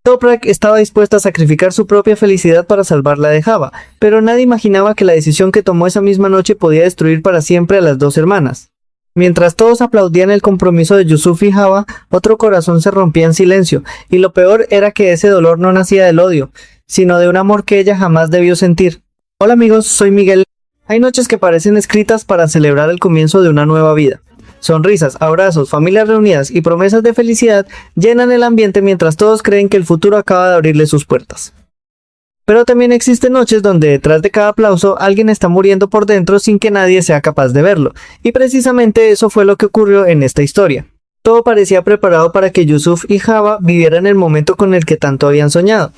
Toprak estaba dispuesta a sacrificar su propia felicidad para salvar la de Java, pero nadie imaginaba que la decisión que tomó esa misma noche podía destruir para siempre a las dos hermanas. Mientras todos aplaudían el compromiso de Yusuf y Java, otro corazón se rompía en silencio, y lo peor era que ese dolor no nacía del odio, sino de un amor que ella jamás debió sentir. Hola amigos, soy Miguel. Hay noches que parecen escritas para celebrar el comienzo de una nueva vida. Sonrisas, abrazos, familias reunidas y promesas de felicidad llenan el ambiente mientras todos creen que el futuro acaba de abrirle sus puertas. Pero también existen noches donde detrás de cada aplauso alguien está muriendo por dentro sin que nadie sea capaz de verlo, y precisamente eso fue lo que ocurrió en esta historia. Todo parecía preparado para que Yusuf y Java vivieran el momento con el que tanto habían soñado.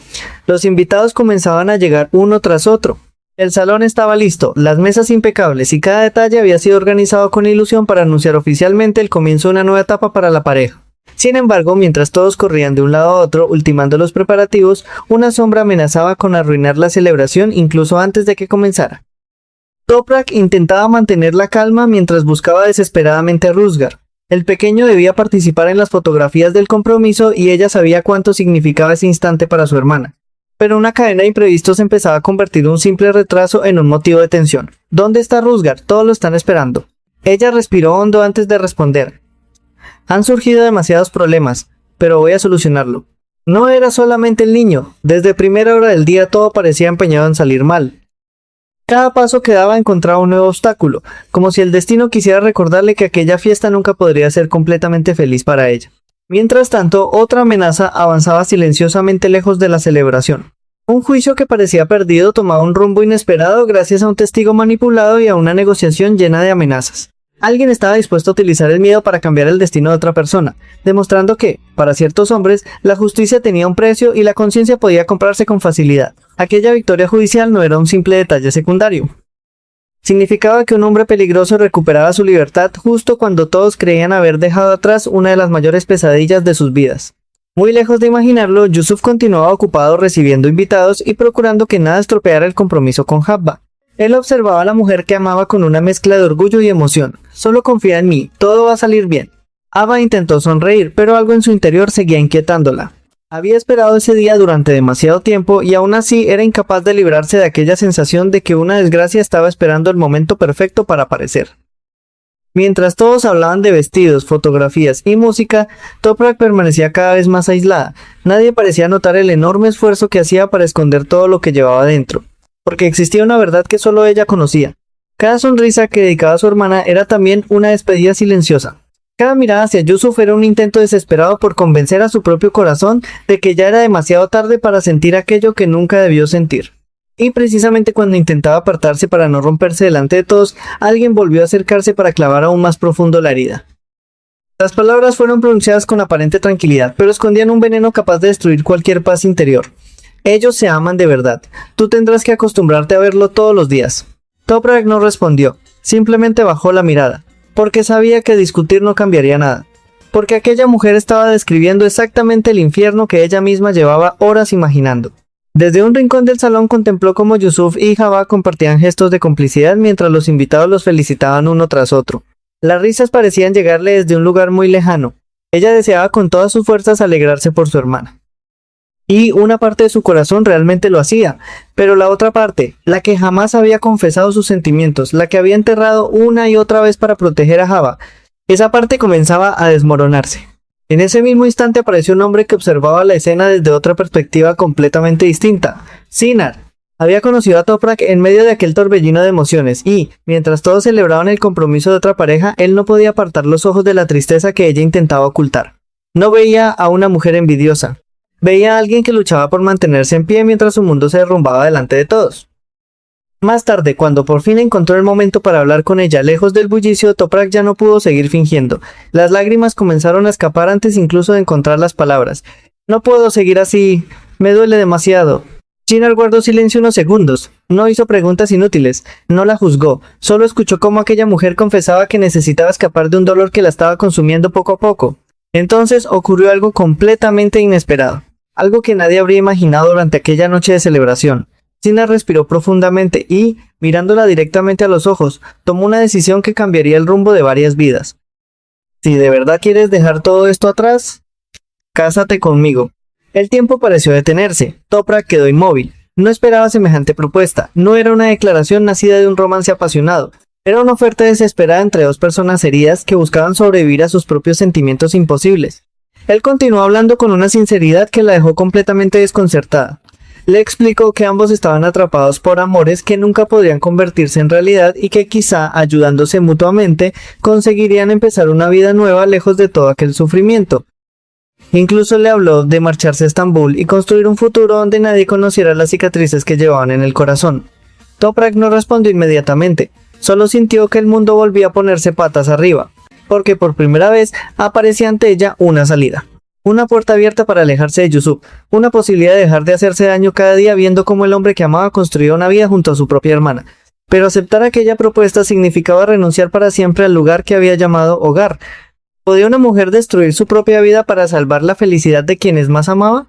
Los invitados comenzaban a llegar uno tras otro. El salón estaba listo, las mesas impecables y cada detalle había sido organizado con ilusión para anunciar oficialmente el comienzo de una nueva etapa para la pareja. Sin embargo, mientras todos corrían de un lado a otro, ultimando los preparativos, una sombra amenazaba con arruinar la celebración incluso antes de que comenzara. Toprak intentaba mantener la calma mientras buscaba desesperadamente a Rusgar. El pequeño debía participar en las fotografías del compromiso y ella sabía cuánto significaba ese instante para su hermana. Pero una cadena de imprevistos empezaba a convertir un simple retraso en un motivo de tensión. ¿Dónde está Rusgar? Todos lo están esperando. Ella respiró hondo antes de responder. Han surgido demasiados problemas, pero voy a solucionarlo. No era solamente el niño. Desde primera hora del día todo parecía empeñado en salir mal. Cada paso que daba encontraba un nuevo obstáculo, como si el destino quisiera recordarle que aquella fiesta nunca podría ser completamente feliz para ella. Mientras tanto, otra amenaza avanzaba silenciosamente lejos de la celebración. Un juicio que parecía perdido tomaba un rumbo inesperado gracias a un testigo manipulado y a una negociación llena de amenazas. Alguien estaba dispuesto a utilizar el miedo para cambiar el destino de otra persona, demostrando que, para ciertos hombres, la justicia tenía un precio y la conciencia podía comprarse con facilidad. Aquella victoria judicial no era un simple detalle secundario. Significaba que un hombre peligroso recuperaba su libertad justo cuando todos creían haber dejado atrás una de las mayores pesadillas de sus vidas. Muy lejos de imaginarlo, Yusuf continuaba ocupado recibiendo invitados y procurando que nada estropeara el compromiso con Java. Él observaba a la mujer que amaba con una mezcla de orgullo y emoción. Solo confía en mí, todo va a salir bien. Ava intentó sonreír, pero algo en su interior seguía inquietándola. Había esperado ese día durante demasiado tiempo y aún así era incapaz de librarse de aquella sensación de que una desgracia estaba esperando el momento perfecto para aparecer. Mientras todos hablaban de vestidos, fotografías y música, Toprak permanecía cada vez más aislada. Nadie parecía notar el enorme esfuerzo que hacía para esconder todo lo que llevaba dentro, porque existía una verdad que solo ella conocía. Cada sonrisa que dedicaba a su hermana era también una despedida silenciosa. Cada mirada hacia Yusuf era un intento desesperado por convencer a su propio corazón de que ya era demasiado tarde para sentir aquello que nunca debió sentir. Y precisamente cuando intentaba apartarse para no romperse delante de todos, alguien volvió a acercarse para clavar aún más profundo la herida. Las palabras fueron pronunciadas con aparente tranquilidad, pero escondían un veneno capaz de destruir cualquier paz interior. Ellos se aman de verdad. Tú tendrás que acostumbrarte a verlo todos los días. Toprak no respondió, simplemente bajó la mirada. Porque sabía que discutir no cambiaría nada. Porque aquella mujer estaba describiendo exactamente el infierno que ella misma llevaba horas imaginando. Desde un rincón del salón contempló cómo Yusuf y Java compartían gestos de complicidad mientras los invitados los felicitaban uno tras otro. Las risas parecían llegarle desde un lugar muy lejano. Ella deseaba con todas sus fuerzas alegrarse por su hermana. Y una parte de su corazón realmente lo hacía, pero la otra parte, la que jamás había confesado sus sentimientos, la que había enterrado una y otra vez para proteger a Java, esa parte comenzaba a desmoronarse. En ese mismo instante apareció un hombre que observaba la escena desde otra perspectiva completamente distinta. Sinar había conocido a Toprak en medio de aquel torbellino de emociones y, mientras todos celebraban el compromiso de otra pareja, él no podía apartar los ojos de la tristeza que ella intentaba ocultar. No veía a una mujer envidiosa. Veía a alguien que luchaba por mantenerse en pie mientras su mundo se derrumbaba delante de todos. Más tarde, cuando por fin encontró el momento para hablar con ella lejos del bullicio, Toprak ya no pudo seguir fingiendo. Las lágrimas comenzaron a escapar antes incluso de encontrar las palabras. No puedo seguir así. Me duele demasiado. Chinar guardó silencio unos segundos. No hizo preguntas inútiles. No la juzgó. Solo escuchó cómo aquella mujer confesaba que necesitaba escapar de un dolor que la estaba consumiendo poco a poco. Entonces ocurrió algo completamente inesperado. Algo que nadie habría imaginado durante aquella noche de celebración. Sina respiró profundamente y, mirándola directamente a los ojos, tomó una decisión que cambiaría el rumbo de varias vidas. Si de verdad quieres dejar todo esto atrás, cásate conmigo. El tiempo pareció detenerse. Toprak quedó inmóvil. No esperaba semejante propuesta. No era una declaración nacida de un romance apasionado. Era una oferta desesperada entre dos personas heridas que buscaban sobrevivir a sus propios sentimientos imposibles. Él continuó hablando con una sinceridad que la dejó completamente desconcertada. Le explicó que ambos estaban atrapados por amores que nunca podrían convertirse en realidad y que quizá, ayudándose mutuamente, conseguirían empezar una vida nueva lejos de todo aquel sufrimiento. Incluso le habló de marcharse a Estambul y construir un futuro donde nadie conociera las cicatrices que llevaban en el corazón. Toprak no respondió inmediatamente, solo sintió que el mundo volvía a ponerse patas arriba, porque por primera vez aparecía ante ella una salida. Una puerta abierta para alejarse de Yusuf, una posibilidad de dejar de hacerse daño cada día viendo cómo el hombre que amaba construía una vida junto a su propia hermana. Pero aceptar aquella propuesta significaba renunciar para siempre al lugar que había llamado hogar. ¿Podía una mujer destruir su propia vida para salvar la felicidad de quienes más amaba?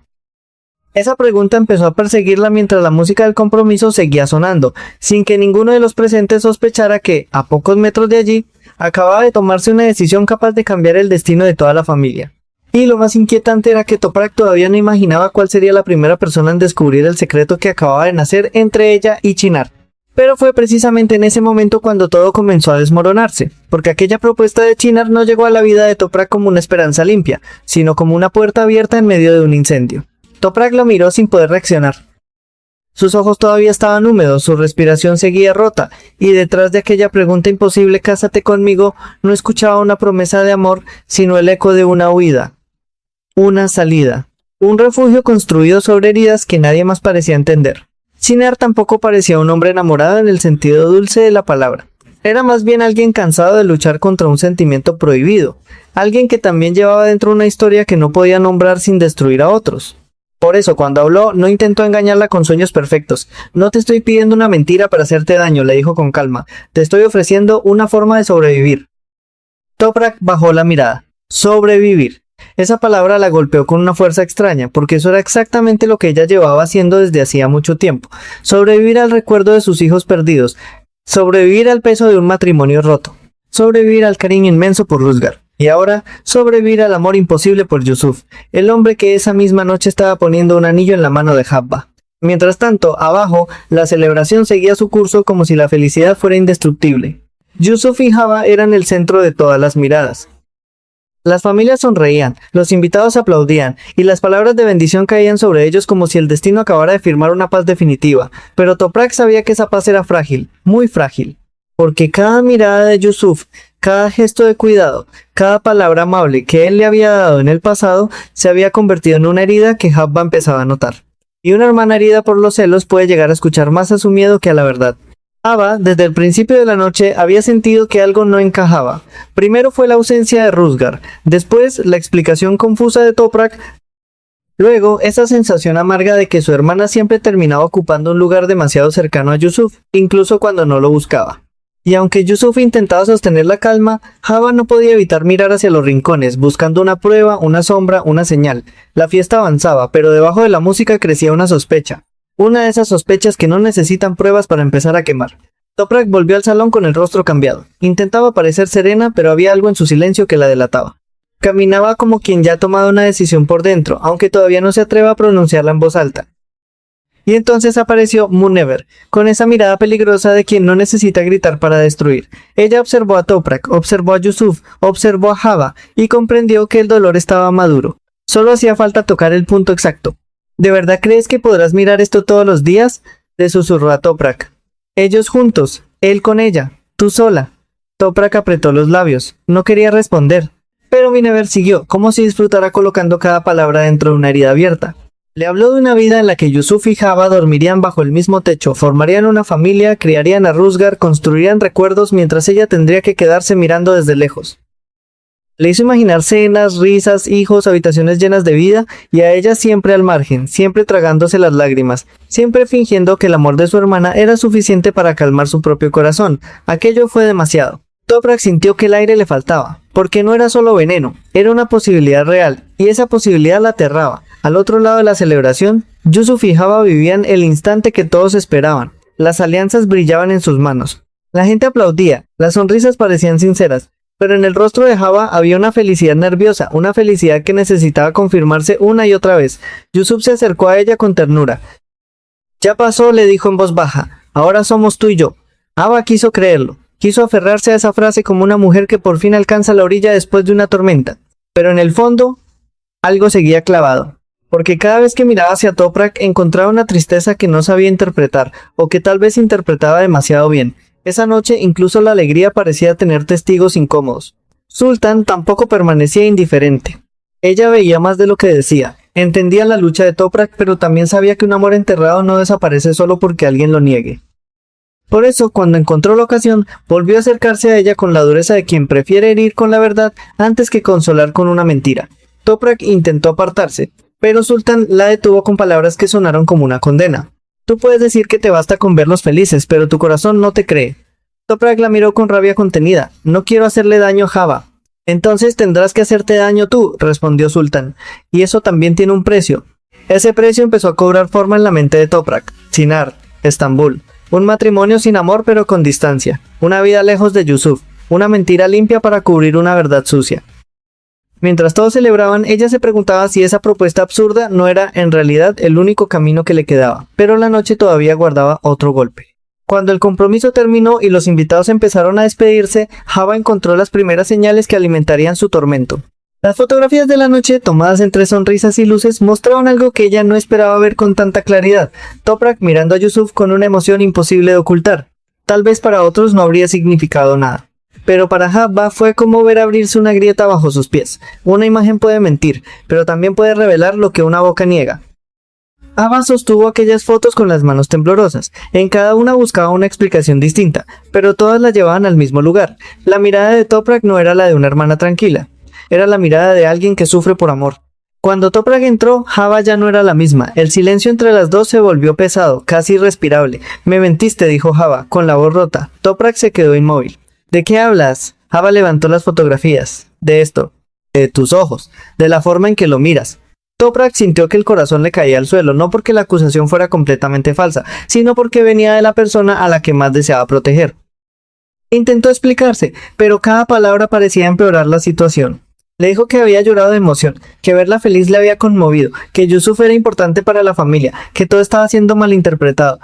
Esa pregunta empezó a perseguirla mientras la música del compromiso seguía sonando, sin que ninguno de los presentes sospechara que, a pocos metros de allí, acababa de tomarse una decisión capaz de cambiar el destino de toda la familia. Y lo más inquietante era que Toprak todavía no imaginaba cuál sería la primera persona en descubrir el secreto que acababa de nacer entre ella y Chinar. Pero fue precisamente en ese momento cuando todo comenzó a desmoronarse, porque aquella propuesta de Chinar no llegó a la vida de Toprak como una esperanza limpia, sino como una puerta abierta en medio de un incendio. Toprak lo miró sin poder reaccionar. Sus ojos todavía estaban húmedos, su respiración seguía rota, y detrás de aquella pregunta imposible «Cásate conmigo» no escuchaba una promesa de amor, sino el eco de una huida. Una salida. Un refugio construido sobre heridas que nadie más parecía entender. Chinar tampoco parecía un hombre enamorado en el sentido dulce de la palabra. Era más bien alguien cansado de luchar contra un sentimiento prohibido. Alguien que también llevaba dentro una historia que no podía nombrar sin destruir a otros. Por eso, cuando habló, no intentó engañarla con sueños perfectos. No te estoy pidiendo una mentira para hacerte daño, le dijo con calma. Te estoy ofreciendo una forma de sobrevivir. Toprak bajó la mirada. Sobrevivir. Esa palabra la golpeó con una fuerza extraña, porque eso era exactamente lo que ella llevaba haciendo desde hacía mucho tiempo. Sobrevivir al recuerdo de sus hijos perdidos. Sobrevivir al peso de un matrimonio roto. Sobrevivir al cariño inmenso por Rusgar. Y ahora, sobrevivir al amor imposible por Yusuf, el hombre que esa misma noche estaba poniendo un anillo en la mano de Habba. Mientras tanto, abajo, la celebración seguía su curso como si la felicidad fuera indestructible. Yusuf y Habba eran el centro de todas las miradas. Las familias sonreían, los invitados aplaudían, y las palabras de bendición caían sobre ellos como si el destino acabara de firmar una paz definitiva. Pero Toprak sabía que esa paz era frágil, muy frágil. Porque cada mirada de Yusuf, cada gesto de cuidado, cada palabra amable que él le había dado en el pasado, se había convertido en una herida que Habba empezaba a notar. Y una hermana herida por los celos puede llegar a escuchar más a su miedo que a la verdad. Habba, desde el principio de la noche, había sentido que algo no encajaba. Primero fue la ausencia de Rusgar, después la explicación confusa de Toprak, luego esa sensación amarga de que su hermana siempre terminaba ocupando un lugar demasiado cercano a Yusuf, incluso cuando no lo buscaba. Y aunque Yusuf intentaba sostener la calma, Habba no podía evitar mirar hacia los rincones, buscando una prueba, una sombra, una señal. La fiesta avanzaba, pero debajo de la música crecía una sospecha. Una de esas sospechas que no necesitan pruebas para empezar a quemar. Toprak volvió al salón con el rostro cambiado. Intentaba parecer serena, pero había algo en su silencio que la delataba. Caminaba como quien ya ha tomado una decisión por dentro, aunque todavía no se atreva a pronunciarla en voz alta. Y entonces apareció Munever, con esa mirada peligrosa de quien no necesita gritar para destruir. Ella observó a Toprak, observó a Yusuf, observó a Habba, y comprendió que el dolor estaba maduro. Solo hacía falta tocar el punto exacto. ¿De verdad crees que podrás mirar esto todos los días?, le susurró a Toprak. Ellos juntos, él con ella, tú sola. Toprak apretó los labios, no quería responder. Pero Munever siguió, como si disfrutara colocando cada palabra dentro de una herida abierta. Le habló de una vida en la que Yusuf y Habba dormirían bajo el mismo techo, formarían una familia, criarían a Rusgar, construirían recuerdos mientras ella tendría que quedarse mirando desde lejos. Le hizo imaginar cenas, risas, hijos, habitaciones llenas de vida, y a ella siempre al margen, siempre tragándose las lágrimas, siempre fingiendo que el amor de su hermana era suficiente para calmar su propio corazón. Aquello fue demasiado. Toprak sintió que el aire le faltaba, porque no era solo veneno, era una posibilidad real, y esa posibilidad la aterraba. Al otro lado de la celebración, Yusuf y Habba vivían el instante que todos esperaban. Las alianzas brillaban en sus manos. La gente aplaudía, las sonrisas parecían sinceras, Pero en el rostro de Java había una felicidad nerviosa, una felicidad que necesitaba confirmarse una y otra vez. Yusuf se acercó a ella con ternura. Ya pasó, le dijo en voz baja. Ahora somos tú y yo. Java quiso creerlo. Quiso aferrarse a esa frase como una mujer que por fin alcanza la orilla después de una tormenta. Pero en el fondo, algo seguía clavado. Porque cada vez que miraba hacia Toprak encontraba una tristeza que no sabía interpretar, o que tal vez interpretaba demasiado bien. Esa noche incluso la alegría parecía tener testigos incómodos. Sultan tampoco permanecía indiferente. Ella veía más de lo que decía. Entendía la lucha de Toprak, pero también sabía que un amor enterrado no desaparece solo porque alguien lo niegue. Por eso, cuando encontró la ocasión, volvió a acercarse a ella con la dureza de quien prefiere herir con la verdad antes que consolar con una mentira. Toprak intentó apartarse, pero Sultan la detuvo con palabras que sonaron como una condena. Tú puedes decir que te basta con verlos felices, pero tu corazón no te cree. Toprak la miró con rabia contenida. No quiero hacerle daño a Java. Entonces tendrás que hacerte daño tú, respondió Sultan. Y eso también tiene un precio. Ese precio empezó a cobrar forma en la mente de Toprak. Sinar, Estambul. Un matrimonio sin amor pero con distancia. Una vida lejos de Yusuf. Una mentira limpia para cubrir una verdad sucia. Mientras todos celebraban, ella se preguntaba si esa propuesta absurda no era en realidad el único camino que le quedaba, pero la noche todavía guardaba otro golpe. Cuando el compromiso terminó y los invitados empezaron a despedirse, Java encontró las primeras señales que alimentarían su tormento. Las fotografías de la noche, tomadas entre sonrisas y luces, mostraban algo que ella no esperaba ver con tanta claridad. Toprak mirando a Yusuf con una emoción imposible de ocultar. Tal vez para otros no habría significado nada. Pero para Java fue como ver abrirse una grieta bajo sus pies. Una imagen puede mentir, pero también puede revelar lo que una boca niega. Java sostuvo aquellas fotos con las manos temblorosas. En cada una buscaba una explicación distinta, pero todas la llevaban al mismo lugar. La mirada de Toprak no era la de una hermana tranquila. Era la mirada de alguien que sufre por amor. Cuando Toprak entró, Java ya no era la misma. El silencio entre las dos se volvió pesado, casi irrespirable. Me mentiste, dijo Java, con la voz rota. Toprak se quedó inmóvil. ¿De qué hablas? Java levantó las fotografías. De esto. De tus ojos. De la forma en que lo miras. Toprak sintió que el corazón le caía al suelo, no porque la acusación fuera completamente falsa, sino porque venía de la persona a la que más deseaba proteger. Intentó explicarse, pero cada palabra parecía empeorar la situación. Le dijo que había llorado de emoción, que verla feliz le había conmovido, que Yusuf era importante para la familia, que todo estaba siendo malinterpretado.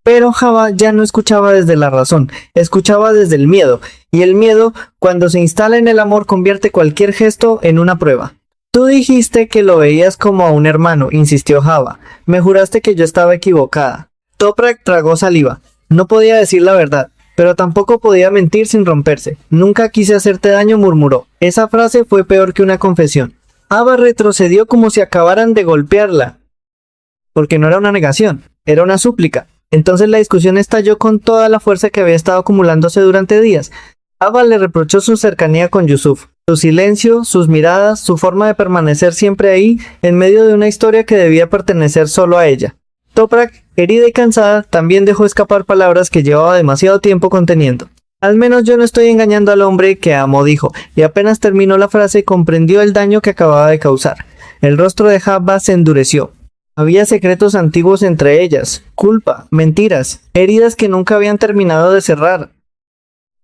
Pero Java ya no escuchaba desde la razón, escuchaba desde el miedo, y el miedo, cuando se instala en el amor, convierte cualquier gesto en una prueba. Tú dijiste que lo veías como a un hermano, insistió Java. Me juraste que yo estaba equivocada. Toprak tragó saliva. No podía decir la verdad, pero tampoco podía mentir sin romperse. Nunca quise hacerte daño, murmuró. Esa frase fue peor que una confesión. Java retrocedió como si acabaran de golpearla. Porque no era una negación, era una súplica. Entonces la discusión estalló con toda la fuerza que había estado acumulándose durante días. Java le reprochó su cercanía con Yusuf, su silencio, sus miradas, su forma de permanecer siempre ahí, en medio de una historia que debía pertenecer solo a ella. Toprak, herida y cansada, también dejó escapar palabras que llevaba demasiado tiempo conteniendo. Al menos yo no estoy engañando al hombre que amo, dijo, y apenas terminó la frase comprendió el daño que acababa de causar. El rostro de Java se endureció. Había secretos antiguos entre ellas, culpa, mentiras, heridas que nunca habían terminado de cerrar.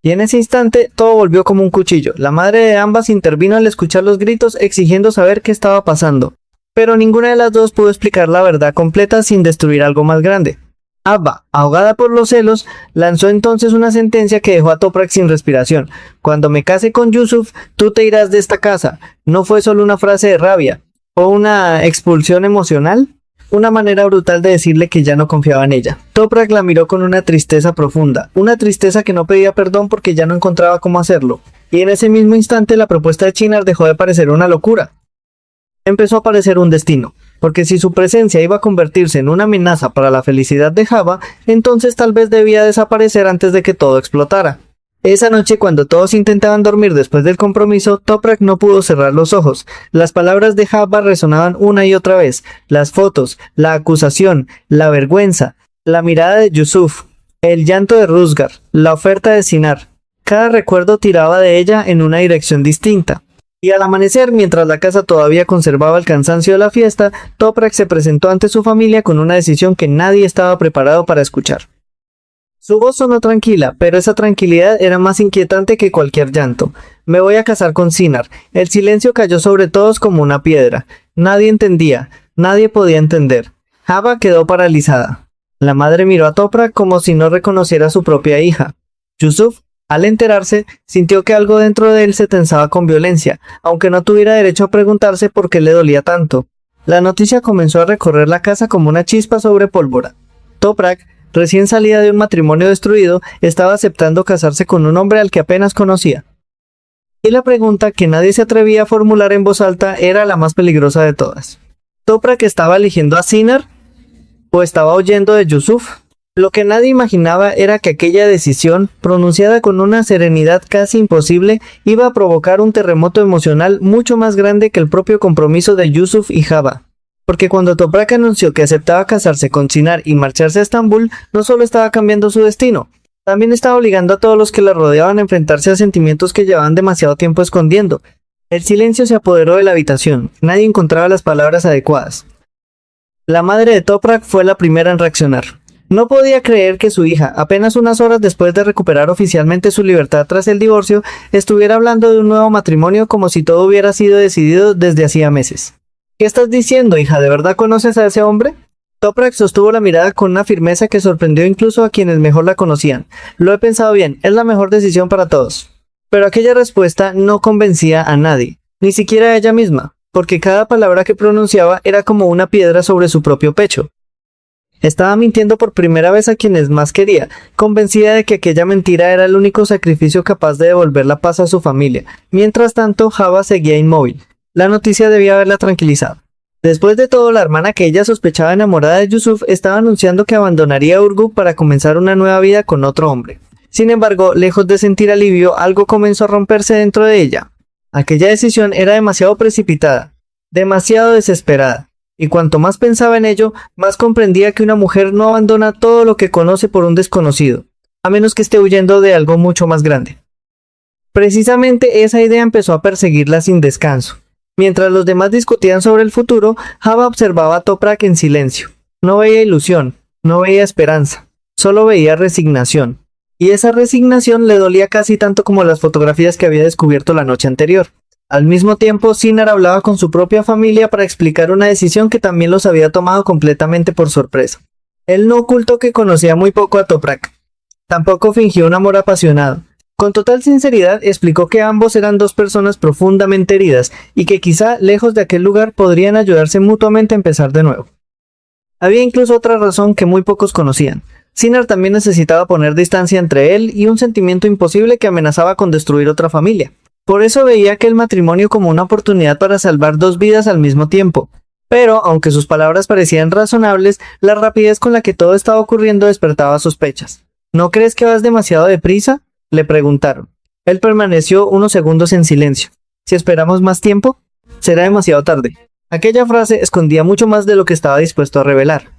Y en ese instante todo volvió como un cuchillo. La madre de ambas intervino al escuchar los gritos exigiendo saber qué estaba pasando. Pero ninguna de las dos pudo explicar la verdad completa sin destruir algo más grande. Abba, ahogada por los celos, lanzó entonces una sentencia que dejó a Toprak sin respiración. Cuando me case con Yusuf, tú te irás de esta casa. No fue solo una frase de rabia. ¿O una expulsión emocional? Una manera brutal de decirle que ya no confiaba en ella. Toprak la miró con una tristeza profunda, una tristeza que no pedía perdón porque ya no encontraba cómo hacerlo. Y en ese mismo instante la propuesta de Chinar dejó de parecer una locura. Empezó a parecer un destino, porque si su presencia iba a convertirse en una amenaza para la felicidad de Java, entonces tal vez debía desaparecer antes de que todo explotara. Esa noche, cuando todos intentaban dormir después del compromiso, Toprak no pudo cerrar los ojos. Las palabras de Java resonaban una y otra vez. Las fotos, la acusación, la vergüenza, la mirada de Yusuf, el llanto de Rusgar, la oferta de Sinar. Cada recuerdo tiraba de ella en una dirección distinta. Y al amanecer, mientras la casa todavía conservaba el cansancio de la fiesta, Toprak se presentó ante su familia con una decisión que nadie estaba preparado para escuchar. Su voz sonó tranquila, pero esa tranquilidad era más inquietante que cualquier llanto. Me voy a casar con Sinar. El silencio cayó sobre todos como una piedra. Nadie entendía, nadie podía entender. Java quedó paralizada. La madre miró a Toprak como si no reconociera a su propia hija. Yusuf, al enterarse, sintió que algo dentro de él se tensaba con violencia, aunque no tuviera derecho a preguntarse por qué le dolía tanto. La noticia comenzó a recorrer la casa como una chispa sobre pólvora. Toprak, recién salida de un matrimonio destruido, estaba aceptando casarse con un hombre al que apenas conocía. Y la pregunta que nadie se atrevía a formular en voz alta era la más peligrosa de todas. ¿Toprak estaba eligiendo a Sinar o estaba huyendo de Yusuf? Lo que nadie imaginaba era que aquella decisión, pronunciada con una serenidad casi imposible, iba a provocar un terremoto emocional mucho más grande que el propio compromiso de Yusuf y Java. Porque cuando Toprak anunció que aceptaba casarse con Sinar y marcharse a Estambul, no solo estaba cambiando su destino, también estaba obligando a todos los que la rodeaban a enfrentarse a sentimientos que llevaban demasiado tiempo escondiendo. El silencio se apoderó de la habitación, nadie encontraba las palabras adecuadas. La madre de Toprak fue la primera en reaccionar. No podía creer que su hija, apenas unas horas después de recuperar oficialmente su libertad tras el divorcio, estuviera hablando de un nuevo matrimonio como si todo hubiera sido decidido desde hacía meses. ¿Qué estás diciendo, hija? ¿De verdad conoces a ese hombre? Toprak sostuvo la mirada con una firmeza que sorprendió incluso a quienes mejor la conocían. Lo he pensado bien, es la mejor decisión para todos. Pero aquella respuesta no convencía a nadie, ni siquiera a ella misma, porque cada palabra que pronunciaba era como una piedra sobre su propio pecho. Estaba mintiendo por primera vez a quienes más quería, convencida de que aquella mentira era el único sacrificio capaz de devolver la paz a su familia. Mientras tanto, Java seguía inmóvil. La noticia debía haberla tranquilizado. Después de todo, la hermana que ella sospechaba enamorada de Yusuf estaba anunciando que abandonaría Urgu para comenzar una nueva vida con otro hombre. Sin embargo, lejos de sentir alivio, algo comenzó a romperse dentro de ella. Aquella decisión era demasiado precipitada, demasiado desesperada, y cuanto más pensaba en ello, más comprendía que una mujer no abandona todo lo que conoce por un desconocido, a menos que esté huyendo de algo mucho más grande. Precisamente esa idea empezó a perseguirla sin descanso. Mientras los demás discutían sobre el futuro, Java observaba a Toprak en silencio. No veía ilusión, no veía esperanza, solo veía resignación. Y esa resignación le dolía casi tanto como las fotografías que había descubierto la noche anterior. Al mismo tiempo, Sinar hablaba con su propia familia para explicar una decisión que también los había tomado completamente por sorpresa. Él no ocultó que conocía muy poco a Toprak. Tampoco fingió un amor apasionado. Con total sinceridad explicó que ambos eran dos personas profundamente heridas y que quizá lejos de aquel lugar podrían ayudarse mutuamente a empezar de nuevo. Había incluso otra razón que muy pocos conocían. Sinar también necesitaba poner distancia entre él y un sentimiento imposible que amenazaba con destruir otra familia. Por eso veía aquel matrimonio como una oportunidad para salvar dos vidas al mismo tiempo. Pero, aunque sus palabras parecían razonables, la rapidez con la que todo estaba ocurriendo despertaba sospechas. ¿No crees que vas demasiado deprisa?, le preguntaron. Él permaneció unos segundos en silencio. Si esperamos más tiempo, será demasiado tarde. Aquella frase escondía mucho más de lo que estaba dispuesto a revelar.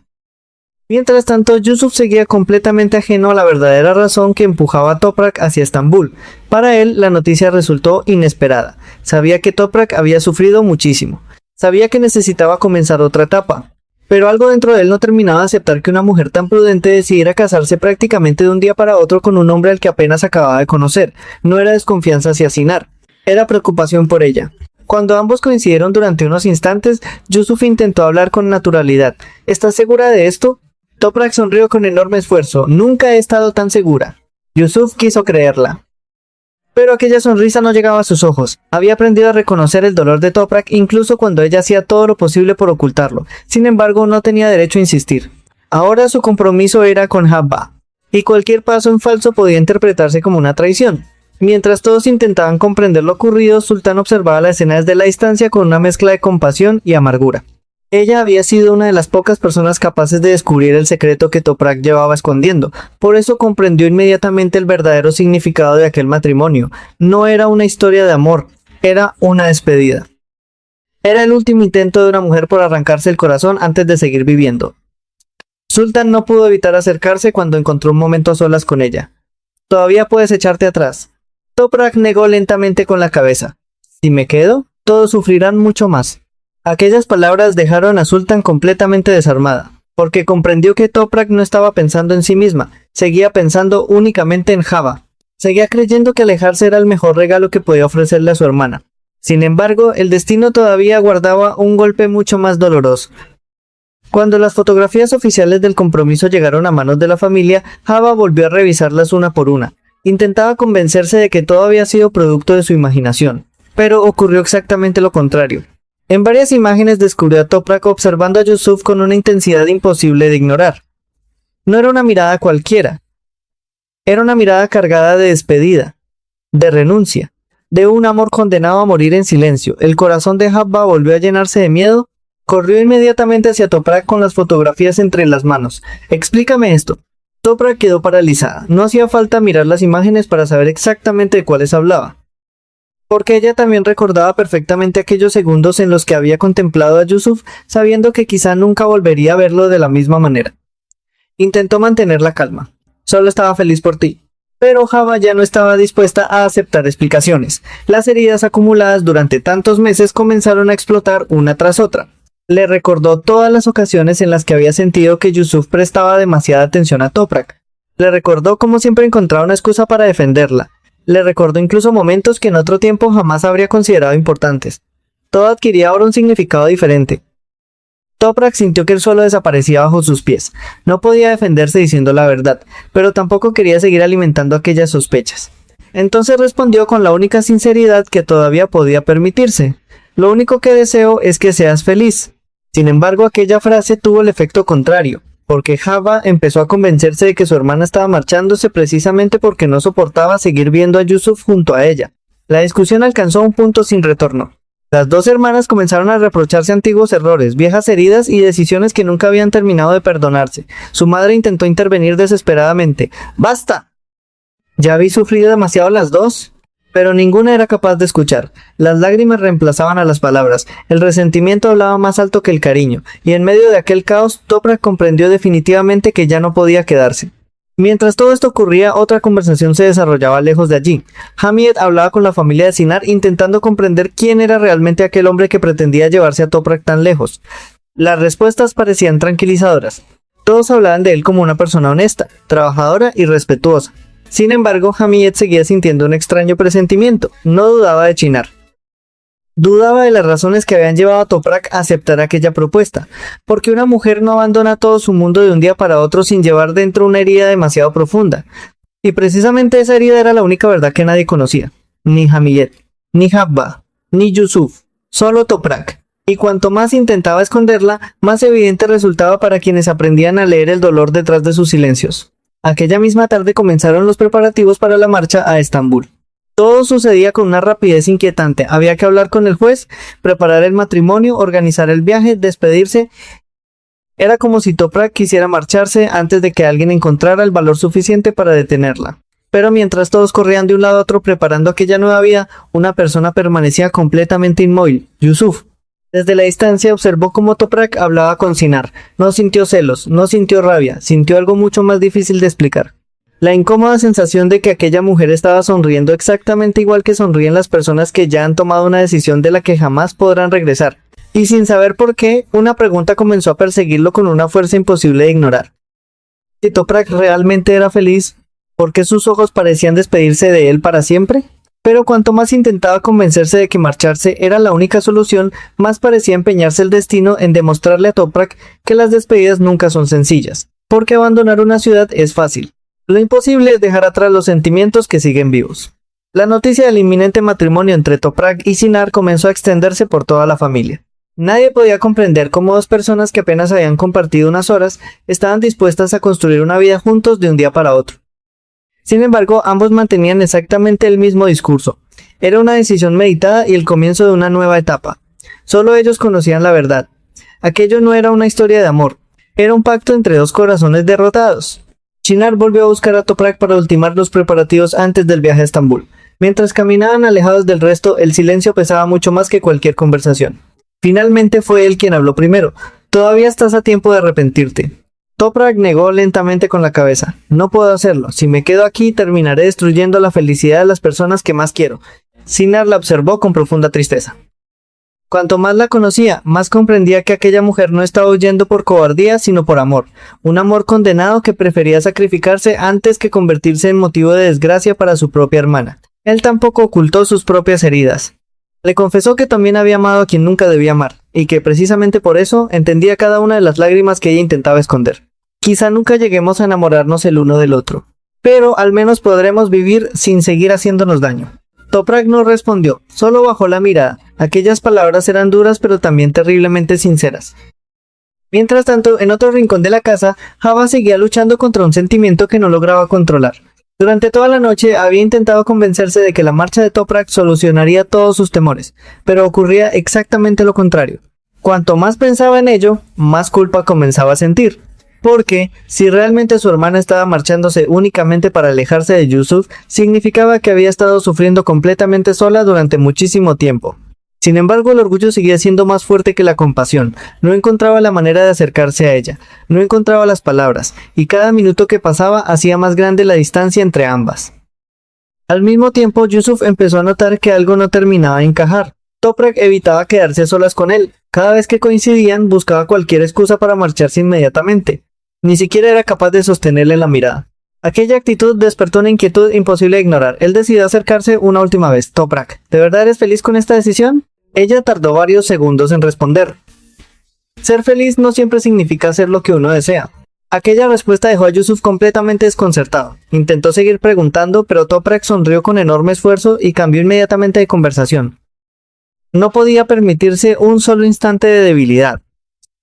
Mientras tanto, Yusuf seguía completamente ajeno a la verdadera razón que empujaba a Toprak hacia Estambul. Para él, la noticia resultó inesperada. Sabía que Toprak había sufrido muchísimo. Sabía que necesitaba comenzar otra etapa. Pero algo dentro de él no terminaba de aceptar que una mujer tan prudente decidiera casarse prácticamente de un día para otro con un hombre al que apenas acababa de conocer. No era desconfianza hacia Sinar, era preocupación por ella. Cuando ambos coincidieron durante unos instantes, Yusuf intentó hablar con naturalidad. ¿Estás segura de esto? Toprak sonrió con enorme esfuerzo. Nunca he estado tan segura. Yusuf quiso creerla. Pero aquella sonrisa no llegaba a sus ojos. Había aprendido a reconocer el dolor de Toprak incluso cuando ella hacía todo lo posible por ocultarlo. Sin embargo, no tenía derecho a insistir. Ahora su compromiso era con Java, y cualquier paso en falso podía interpretarse como una traición. Mientras todos intentaban comprender lo ocurrido, Sultán observaba la escena desde la distancia con una mezcla de compasión y amargura. Ella había sido una de las pocas personas capaces de descubrir el secreto que Toprak llevaba escondiendo. Por eso comprendió inmediatamente el verdadero significado de aquel matrimonio. No era una historia de amor, era una despedida. Era el último intento de una mujer por arrancarse el corazón antes de seguir viviendo. Sultan no pudo evitar acercarse cuando encontró un momento a solas con ella. «Todavía puedes echarte atrás». Toprak negó lentamente con la cabeza. «Si me quedo, todos sufrirán mucho más». Aquellas palabras dejaron a Sultan completamente desarmada. porque comprendió que Toprak no estaba pensando en sí misma, seguía pensando únicamente en Java. Seguía creyendo que alejarse era el mejor regalo que podía ofrecerle a su hermana. Sin embargo, el destino todavía guardaba un golpe mucho más doloroso. Cuando las fotografías oficiales del compromiso llegaron a manos de la familia, Java volvió a revisarlas una por una. Intentaba convencerse de que todo había sido producto de su imaginación, pero ocurrió exactamente lo contrario. En varias imágenes descubrió a Toprak observando a Yusuf con una intensidad imposible de ignorar. No era una mirada cualquiera. Era una mirada cargada de despedida, de renuncia, de un amor condenado a morir en silencio. El corazón de Java volvió a llenarse de miedo. Corrió inmediatamente hacia Toprak con las fotografías entre las manos. «Explícame esto». Toprak quedó paralizada. No hacía falta mirar las imágenes para saber exactamente de cuáles hablaba, porque ella también recordaba perfectamente aquellos segundos en los que había contemplado a Yusuf, sabiendo que quizá nunca volvería a verlo de la misma manera. Intentó mantener la calma. «Solo estaba feliz por ti». Pero Java ya no estaba dispuesta a aceptar explicaciones. Las heridas acumuladas durante tantos meses comenzaron a explotar una tras otra. Le recordó todas las ocasiones en las que había sentido que Yusuf prestaba demasiada atención a Toprak. Le recordó cómo siempre encontraba una excusa para defenderla. Le recordó incluso momentos que en otro tiempo jamás habría considerado importantes. Todo adquiría ahora un significado diferente. Toprak sintió que el suelo desaparecía bajo sus pies. No podía defenderse diciendo la verdad, pero tampoco quería seguir alimentando aquellas sospechas. Entonces respondió con la única sinceridad que todavía podía permitirse. «Lo único que deseo es que seas feliz». Sin embargo, aquella frase tuvo el efecto contrario, porque Java empezó a convencerse de que su hermana estaba marchándose precisamente porque no soportaba seguir viendo a Yusuf junto a ella. La discusión alcanzó un punto sin retorno. Las dos hermanas comenzaron a reprocharse antiguos errores, viejas heridas y decisiones que nunca habían terminado de perdonarse. Su madre intentó intervenir desesperadamente. «¡Basta! ¿Ya habéis sufrido demasiado las dos?». Pero ninguna era capaz de escuchar. Las lágrimas reemplazaban a las palabras. El resentimiento hablaba más alto que el cariño, y en medio de aquel caos, Toprak comprendió definitivamente que ya no podía quedarse. Mientras todo esto ocurría, otra conversación se desarrollaba lejos de allí. Hamid hablaba con la familia de Sinar intentando comprender quién era realmente aquel hombre que pretendía llevarse a Toprak tan lejos. Las respuestas parecían tranquilizadoras. Todos hablaban de él como una persona honesta, trabajadora y respetuosa. Sin embargo, Hamid seguía sintiendo un extraño presentimiento. No dudaba de Chinar. Dudaba de las razones que habían llevado a Toprak a aceptar aquella propuesta, porque una mujer no abandona todo su mundo de un día para otro sin llevar dentro una herida demasiado profunda. Y precisamente esa herida era la única verdad que nadie conocía. Ni Hamid, ni Java, ni Yusuf, solo Toprak. Y cuanto más intentaba esconderla, más evidente resultaba para quienes aprendían a leer el dolor detrás de sus silencios. Aquella misma tarde comenzaron los preparativos para la marcha a Estambul. Todo sucedía con una rapidez inquietante. Había que hablar con el juez, preparar el matrimonio, organizar el viaje, despedirse. Era como si Toprak quisiera marcharse antes de que alguien encontrara el valor suficiente para detenerla. Pero mientras todos corrían de un lado a otro preparando aquella nueva vida, una persona permanecía completamente inmóvil: Yusuf. Desde la distancia observó cómo Toprak hablaba con Sinar. No sintió celos, no sintió rabia, sintió algo mucho más difícil de explicar. La incómoda sensación de que aquella mujer estaba sonriendo exactamente igual que sonríen las personas que ya han tomado una decisión de la que jamás podrán regresar. Y sin saber por qué, una pregunta comenzó a perseguirlo con una fuerza imposible de ignorar. Si Toprak realmente era feliz, ¿por qué sus ojos parecían despedirse de él para siempre? Pero cuanto más intentaba convencerse de que marcharse era la única solución, más parecía empeñarse el destino en demostrarle a Toprak que las despedidas nunca son sencillas, porque abandonar una ciudad es fácil. Lo imposible es dejar atrás los sentimientos que siguen vivos. La noticia del inminente matrimonio entre Toprak y Sinar comenzó a extenderse por toda la familia. Nadie podía comprender cómo dos personas que apenas habían compartido unas horas estaban dispuestas a construir una vida juntos de un día para otro. Sin embargo, ambos mantenían exactamente el mismo discurso. Era una decisión meditada y el comienzo de una nueva etapa. Solo ellos conocían la verdad. Aquello no era una historia de amor. Era un pacto entre dos corazones derrotados. Chinar volvió a buscar a Toprak para ultimar los preparativos antes del viaje a Estambul. Mientras caminaban alejados del resto, el silencio pesaba mucho más que cualquier conversación. Finalmente fue él quien habló primero. «Todavía estás a tiempo de arrepentirte». Toprak negó lentamente con la cabeza. «No puedo hacerlo. Si me quedo aquí, terminaré destruyendo la felicidad de las personas que más quiero». Sinar la observó con profunda tristeza. Cuanto más la conocía, más comprendía que aquella mujer no estaba huyendo por cobardía, sino por amor. Un amor condenado que prefería sacrificarse antes que convertirse en motivo de desgracia para su propia hermana. Él tampoco ocultó sus propias heridas. Le confesó que también había amado a quien nunca debía amar, y que precisamente por eso entendía cada una de las lágrimas que ella intentaba esconder. Quizá nunca lleguemos a enamorarnos el uno del otro, pero al menos podremos vivir sin seguir haciéndonos daño. Toprak no respondió, solo bajó la mirada. Aquellas palabras eran duras pero también terriblemente sinceras. Mientras tanto, en otro rincón de la casa, Java seguía luchando contra un sentimiento que no lograba controlar. Durante toda la noche había intentado convencerse de que la marcha de Toprak solucionaría todos sus temores, pero ocurría exactamente lo contrario. Cuanto más pensaba en ello, más culpa comenzaba a sentir. Porque, si realmente su hermana estaba marchándose únicamente para alejarse de Yusuf, significaba que había estado sufriendo completamente sola durante muchísimo tiempo. Sin embargo, el orgullo seguía siendo más fuerte que la compasión. No encontraba la manera de acercarse a ella, no encontraba las palabras, y cada minuto que pasaba hacía más grande la distancia entre ambas. Al mismo tiempo, Yusuf empezó a notar que algo no terminaba de encajar. Toprak evitaba quedarse a solas con él. Cada vez que coincidían, buscaba cualquier excusa para marcharse inmediatamente. Ni siquiera era capaz de sostenerle la mirada. Aquella actitud despertó una inquietud imposible de ignorar. Él decidió acercarse una última vez. Toprak, ¿de verdad eres feliz con esta decisión? Ella tardó varios segundos en responder. Ser feliz no siempre significa hacer lo que uno desea. Aquella respuesta dejó a Yusuf completamente desconcertado. Intentó seguir preguntando, pero Toprak sonrió con enorme esfuerzo y cambió inmediatamente de conversación. No podía permitirse un solo instante de debilidad,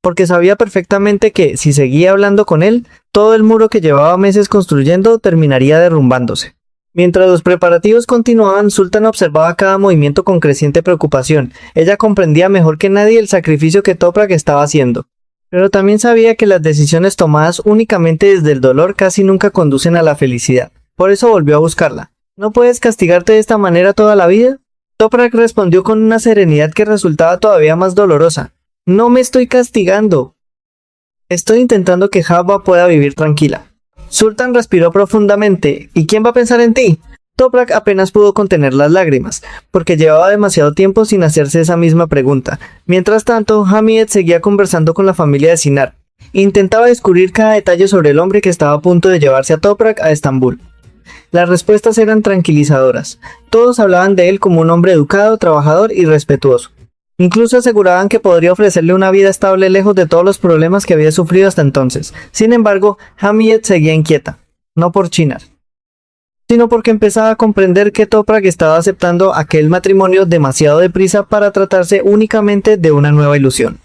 porque sabía perfectamente que, si seguía hablando con él, todo el muro que llevaba meses construyendo terminaría derrumbándose. Mientras los preparativos continuaban, Sultan observaba cada movimiento con creciente preocupación. Ella comprendía mejor que nadie el sacrificio que Toprak estaba haciendo, pero también sabía que las decisiones tomadas únicamente desde el dolor casi nunca conducen a la felicidad. Por eso volvió a buscarla. ¿No puedes castigarte de esta manera toda la vida? Toprak respondió con una serenidad que resultaba todavía más dolorosa. No me estoy castigando. Estoy intentando que Java pueda vivir tranquila. Sultan respiró profundamente. ¿Y quién va a pensar en ti? Toprak apenas pudo contener las lágrimas, porque llevaba demasiado tiempo sin hacerse esa misma pregunta. Mientras tanto, Hamid seguía conversando con la familia de Sinar. Intentaba descubrir cada detalle sobre el hombre que estaba a punto de llevarse a Toprak a Estambul. Las respuestas eran tranquilizadoras. Todos hablaban de él como un hombre educado, trabajador y respetuoso. Incluso aseguraban que podría ofrecerle una vida estable lejos de todos los problemas que había sufrido hasta entonces. Sin embargo, Hamid seguía inquieta, no por Chinar, sino porque empezaba a comprender que Toprak estaba aceptando aquel matrimonio demasiado deprisa para tratarse únicamente de una nueva ilusión.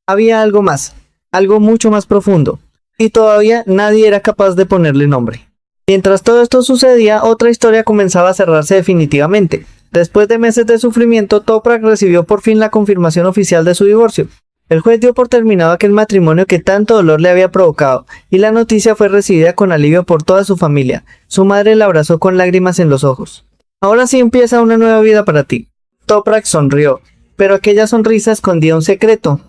Había algo más, algo mucho más profundo, y todavía nadie era capaz de ponerle nombre. Mientras todo esto sucedía, otra historia comenzaba a cerrarse definitivamente. Después de meses de sufrimiento, Toprak recibió por fin la confirmación oficial de su divorcio. El juez dio por terminado aquel matrimonio que tanto dolor le había provocado, y la noticia fue recibida con alivio por toda su familia. Su madre la abrazó con lágrimas en los ojos. Ahora sí empieza una nueva vida para ti. Toprak sonrió, pero aquella sonrisa escondía un secreto.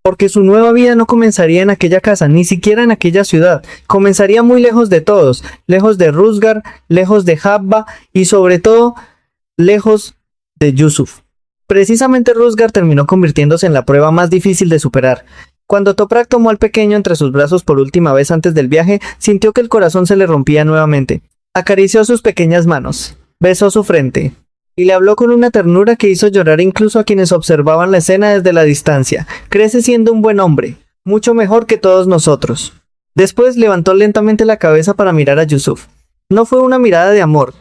Porque su nueva vida no comenzaría en aquella casa, ni siquiera en aquella ciudad. Comenzaría muy lejos de todos, lejos de Ruzgar, lejos de Jabba y sobre todo, lejos de Yusuf. Precisamente Ruzgar terminó convirtiéndose en la prueba más difícil de superar. Cuando Toprak tomó al pequeño entre sus brazos por última vez antes del viaje, sintió que el corazón se le rompía nuevamente. Acarició sus pequeñas manos, besó su frente, y le habló con una ternura que hizo llorar incluso a quienes observaban la escena desde la distancia. Crece siendo un buen hombre, mucho mejor que todos nosotros. Después levantó lentamente la cabeza para mirar a Yusuf. No fue una mirada de amor,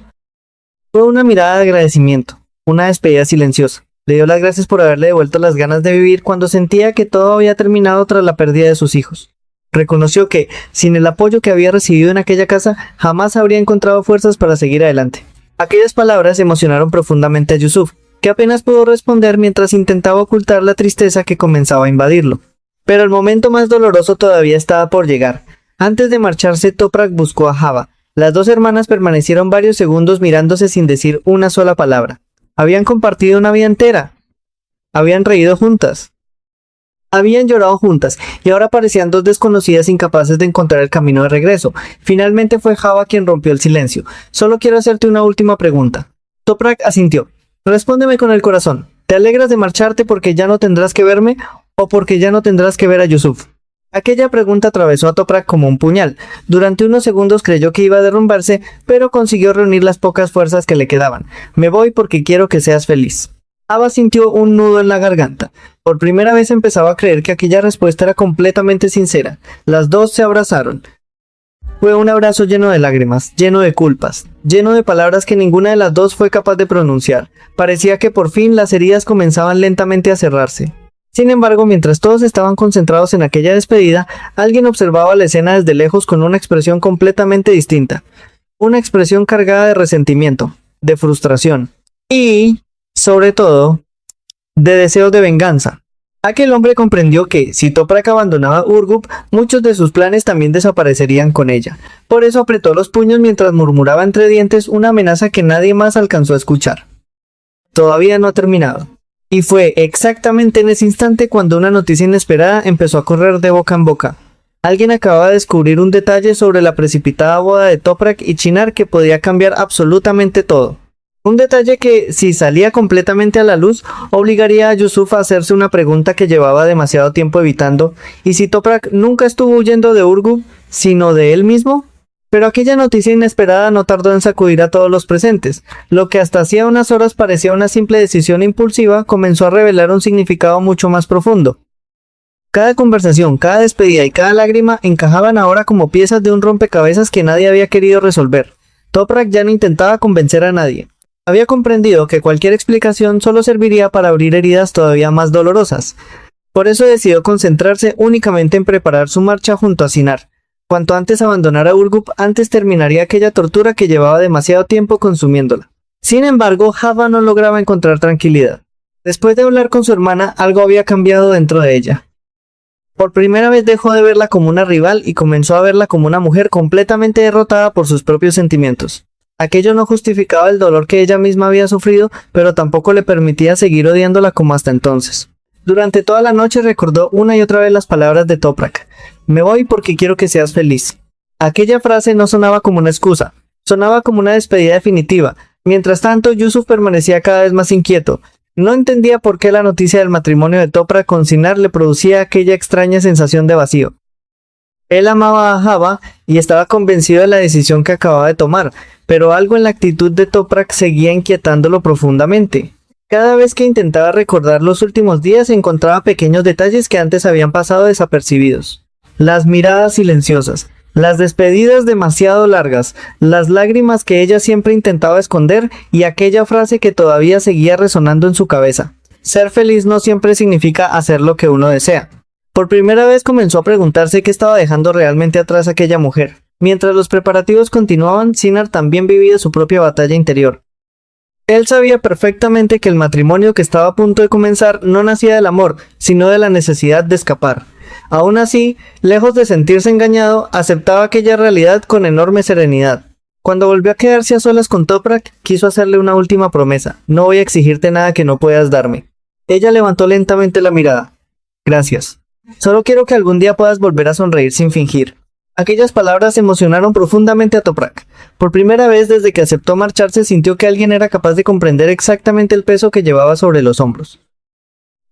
fue una mirada de agradecimiento, una despedida silenciosa. Le dio las gracias por haberle devuelto las ganas de vivir cuando sentía que todo había terminado tras la pérdida de sus hijos. Reconoció que, sin el apoyo que había recibido en aquella casa, jamás habría encontrado fuerzas para seguir adelante. Aquellas palabras emocionaron profundamente a Yusuf, que apenas pudo responder mientras intentaba ocultar la tristeza que comenzaba a invadirlo. Pero el momento más doloroso todavía estaba por llegar. Antes de marcharse, Toprak buscó a Java. Las dos hermanas permanecieron varios segundos mirándose sin decir una sola palabra. Habían compartido una vida entera. Habían reído juntas. Habían llorado juntas, y ahora parecían dos desconocidas incapaces de encontrar el camino de regreso. Finalmente fue Java quien rompió el silencio. Solo quiero hacerte una última pregunta. Toprak asintió. Respóndeme con el corazón. ¿Te alegras de marcharte porque ya no tendrás que verme o porque ya no tendrás que ver a Yusuf? Aquella pregunta atravesó a Toprak como un puñal. Durante unos segundos creyó que iba a derrumbarse, pero consiguió reunir las pocas fuerzas que le quedaban. Me voy porque quiero que seas feliz. Ava sintió un nudo en la garganta. Por primera vez empezaba a creer que aquella respuesta era completamente sincera. Las dos se abrazaron. Fue un abrazo lleno de lágrimas, lleno de culpas, lleno de palabras que ninguna de las dos fue capaz de pronunciar. Parecía que por fin las heridas comenzaban lentamente a cerrarse. Sin embargo, mientras todos estaban concentrados en aquella despedida, alguien observaba la escena desde lejos con una expresión completamente distinta. Una expresión cargada de resentimiento, de frustración y, sobre todo, de deseos de venganza. Aquel hombre comprendió que, si Toprak abandonaba Urgup, muchos de sus planes también desaparecerían con ella. Por eso apretó los puños mientras murmuraba entre dientes una amenaza que nadie más alcanzó a escuchar. Todavía no ha terminado. Y fue exactamente en ese instante cuando una noticia inesperada empezó a correr de boca en boca. Alguien acababa de descubrir un detalle sobre la precipitada boda de Toprak y Chinar que podía cambiar absolutamente todo. Un detalle que, si salía completamente a la luz, obligaría a Yusuf a hacerse una pregunta que llevaba demasiado tiempo evitando, ¿y si Toprak nunca estuvo huyendo de Urgup, sino de él mismo? Pero aquella noticia inesperada no tardó en sacudir a todos los presentes. Lo que hasta hacía unas horas parecía una simple decisión impulsiva, comenzó a revelar un significado mucho más profundo. Cada conversación, cada despedida y cada lágrima encajaban ahora como piezas de un rompecabezas que nadie había querido resolver. Toprak ya no intentaba convencer a nadie. Había comprendido que cualquier explicación solo serviría para abrir heridas todavía más dolorosas. Por eso decidió concentrarse únicamente en preparar su marcha junto a Sinar. Cuanto antes abandonara Urgup, antes terminaría aquella tortura que llevaba demasiado tiempo consumiéndola. Sin embargo, Hava no lograba encontrar tranquilidad. Después de hablar con su hermana, algo había cambiado dentro de ella. Por primera vez dejó de verla como una rival y comenzó a verla como una mujer completamente derrotada por sus propios sentimientos. Aquello no justificaba el dolor que ella misma había sufrido, pero tampoco le permitía seguir odiándola como hasta entonces. Durante toda la noche recordó una y otra vez las palabras de Toprak. Me voy porque quiero que seas feliz. Aquella frase no sonaba como una excusa, sonaba como una despedida definitiva. Mientras tanto, Yusuf permanecía cada vez más inquieto. No entendía por qué la noticia del matrimonio de Toprak con Sinar le producía aquella extraña sensación de vacío. Él amaba a Hava y estaba convencido de la decisión que acababa de tomar, pero algo en la actitud de Toprak seguía inquietándolo profundamente. Cada vez que intentaba recordar los últimos días encontraba pequeños detalles que antes habían pasado desapercibidos. Las miradas silenciosas, las despedidas demasiado largas, las lágrimas que ella siempre intentaba esconder y aquella frase que todavía seguía resonando en su cabeza. Ser feliz no siempre significa hacer lo que uno desea. Por primera vez comenzó a preguntarse qué estaba dejando realmente atrás aquella mujer. Mientras los preparativos continuaban, Sinar también vivía su propia batalla interior. Él sabía perfectamente que el matrimonio que estaba a punto de comenzar no nacía del amor, sino de la necesidad de escapar. Aún así, lejos de sentirse engañado, aceptaba aquella realidad con enorme serenidad. Cuando volvió a quedarse a solas con Toprak, quiso hacerle una última promesa. No voy a exigirte nada que no puedas darme. Ella levantó lentamente la mirada. Gracias. Solo quiero que algún día puedas volver a sonreír sin fingir. Aquellas palabras emocionaron profundamente a Toprak. Por primera vez desde que aceptó marcharse sintió que alguien era capaz de comprender exactamente el peso que llevaba sobre los hombros.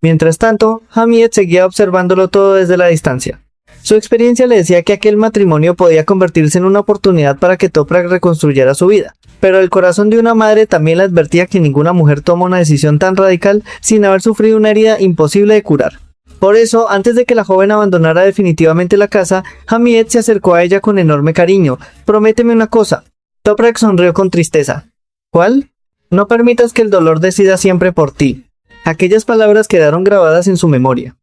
Mientras tanto, Hamiet seguía observándolo todo desde la distancia. Su experiencia le decía que aquel matrimonio podía convertirse en una oportunidad para que Toprak reconstruyera su vida. Pero el corazón de una madre también le advertía que ninguna mujer toma una decisión tan radical sin haber sufrido una herida imposible de curar. Por eso, antes de que la joven abandonara definitivamente la casa, Hamiet se acercó a ella con enorme cariño. Prométeme una cosa. Toprak sonrió con tristeza. ¿Cuál? No permitas que el dolor decida siempre por ti. Aquellas palabras quedaron grabadas en su memoria.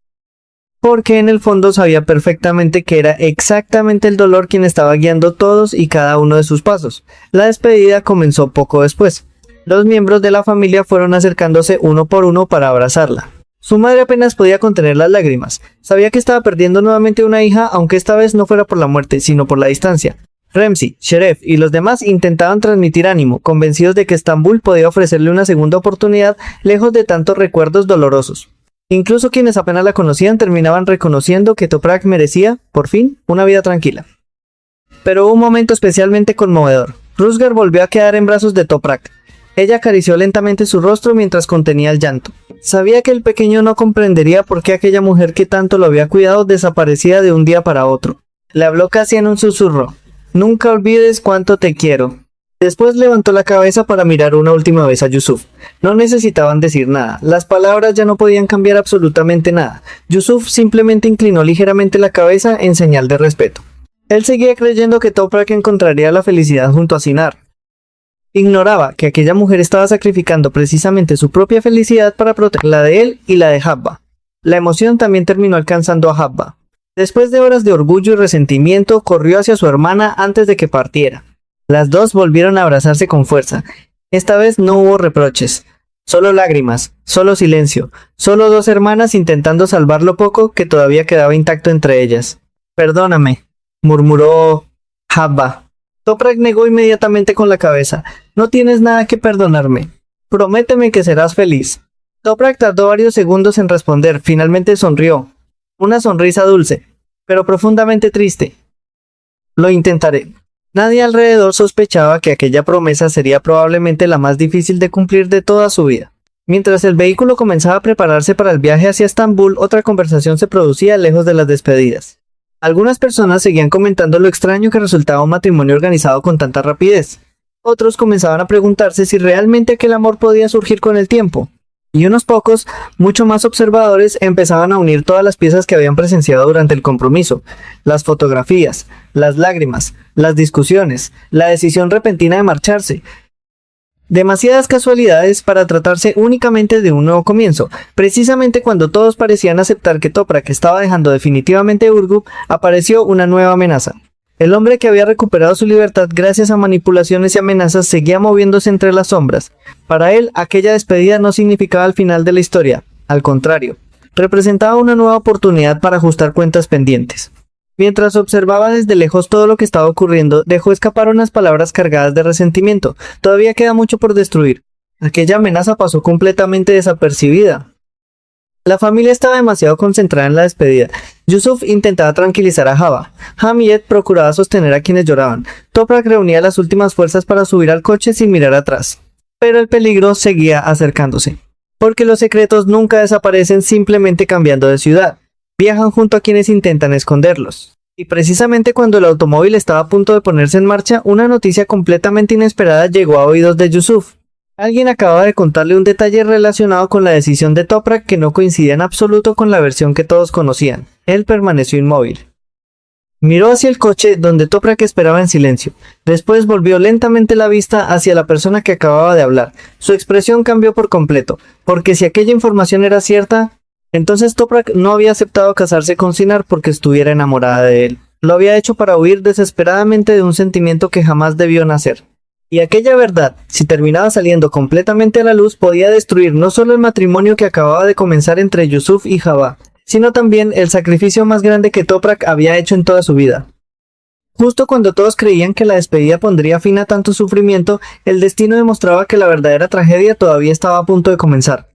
Porque en el fondo sabía perfectamente que era exactamente el dolor quien estaba guiando todos y cada uno de sus pasos. La despedida comenzó poco después. Los miembros de la familia fueron acercándose uno por uno para abrazarla. Su madre apenas podía contener las lágrimas. Sabía que estaba perdiendo nuevamente una hija, aunque esta vez no fuera por la muerte, sino por la distancia. Remzi, Sheref y los demás intentaban transmitir ánimo, convencidos de que Estambul podía ofrecerle una segunda oportunidad lejos de tantos recuerdos dolorosos. Incluso quienes apenas la conocían terminaban reconociendo que Toprak merecía, por fin, una vida tranquila. Pero hubo un momento especialmente conmovedor. Ruzgar volvió a quedar en brazos de Toprak. Ella acarició lentamente su rostro mientras contenía el llanto. Sabía que el pequeño no comprendería por qué aquella mujer que tanto lo había cuidado desaparecía de un día para otro. Le habló casi en un susurro. Nunca olvides cuánto te quiero. Después levantó la cabeza para mirar una última vez a Yusuf. No necesitaban decir nada. Las palabras ya no podían cambiar absolutamente nada. Yusuf simplemente inclinó ligeramente la cabeza en señal de respeto. Él seguía creyendo que Toprak encontraría la felicidad junto a Sinar. Ignoraba que aquella mujer estaba sacrificando precisamente su propia felicidad para proteger la de él y la de Habba. La emoción también terminó alcanzando a Habba. Después de horas de orgullo y resentimiento, corrió hacia su hermana antes de que partiera. Las dos volvieron a abrazarse con fuerza. Esta vez no hubo reproches, solo lágrimas, solo silencio, solo dos hermanas intentando salvar lo poco que todavía quedaba intacto entre ellas. Perdóname, murmuró Habba. Toprak negó inmediatamente con la cabeza. No tienes nada que perdonarme. Prométeme que serás feliz. Toprak tardó varios segundos en responder. Finalmente sonrió. Una sonrisa dulce, pero profundamente triste. Lo intentaré. Nadie alrededor sospechaba que aquella promesa sería probablemente la más difícil de cumplir de toda su vida. Mientras el vehículo comenzaba a prepararse para el viaje hacia Estambul, otra conversación se producía lejos de las despedidas. Algunas personas seguían comentando lo extraño que resultaba un matrimonio organizado con tanta rapidez. Otros comenzaban a preguntarse si realmente aquel amor podía surgir con el tiempo. Y unos pocos, mucho más observadores, empezaban a unir todas las piezas que habían presenciado durante el compromiso. Las fotografías, las lágrimas, las discusiones, la decisión repentina de marcharse. Demasiadas casualidades para tratarse únicamente de un nuevo comienzo. Precisamente cuando todos parecían aceptar que Toprak estaba dejando definitivamente Urgup, apareció una nueva amenaza. El hombre que había recuperado su libertad gracias a manipulaciones y amenazas seguía moviéndose entre las sombras. Para él, aquella despedida no significaba el final de la historia. Al contrario, representaba una nueva oportunidad para ajustar cuentas pendientes. Mientras observaba desde lejos todo lo que estaba ocurriendo, dejó escapar unas palabras cargadas de resentimiento. Todavía queda mucho por destruir. Aquella amenaza pasó completamente desapercibida. La familia estaba demasiado concentrada en la despedida. Yusuf intentaba tranquilizar a Habba. Hamiyet procuraba sostener a quienes lloraban. Toprak reunía las últimas fuerzas para subir al coche sin mirar atrás. Pero el peligro seguía acercándose. Porque los secretos nunca desaparecen simplemente cambiando de ciudad. Viajan junto a quienes intentan esconderlos. Y precisamente cuando el automóvil estaba a punto de ponerse en marcha, una noticia completamente inesperada llegó a oídos de Yusuf. Alguien acababa de contarle un detalle relacionado con la decisión de Toprak que no coincidía en absoluto con la versión que todos conocían. Él permaneció inmóvil. Miró hacia el coche donde Toprak esperaba en silencio. Después volvió lentamente la vista hacia la persona que acababa de hablar. Su expresión cambió por completo, porque si aquella información era cierta, entonces Toprak no había aceptado casarse con Sinar porque estuviera enamorada de él. Lo había hecho para huir desesperadamente de un sentimiento que jamás debió nacer. Y aquella verdad, si terminaba saliendo completamente a la luz, podía destruir no solo el matrimonio que acababa de comenzar entre Yusuf y Habba, sino también el sacrificio más grande que Toprak había hecho en toda su vida. Justo cuando todos creían que la despedida pondría fin a tanto sufrimiento, el destino demostraba que la verdadera tragedia todavía estaba a punto de comenzar.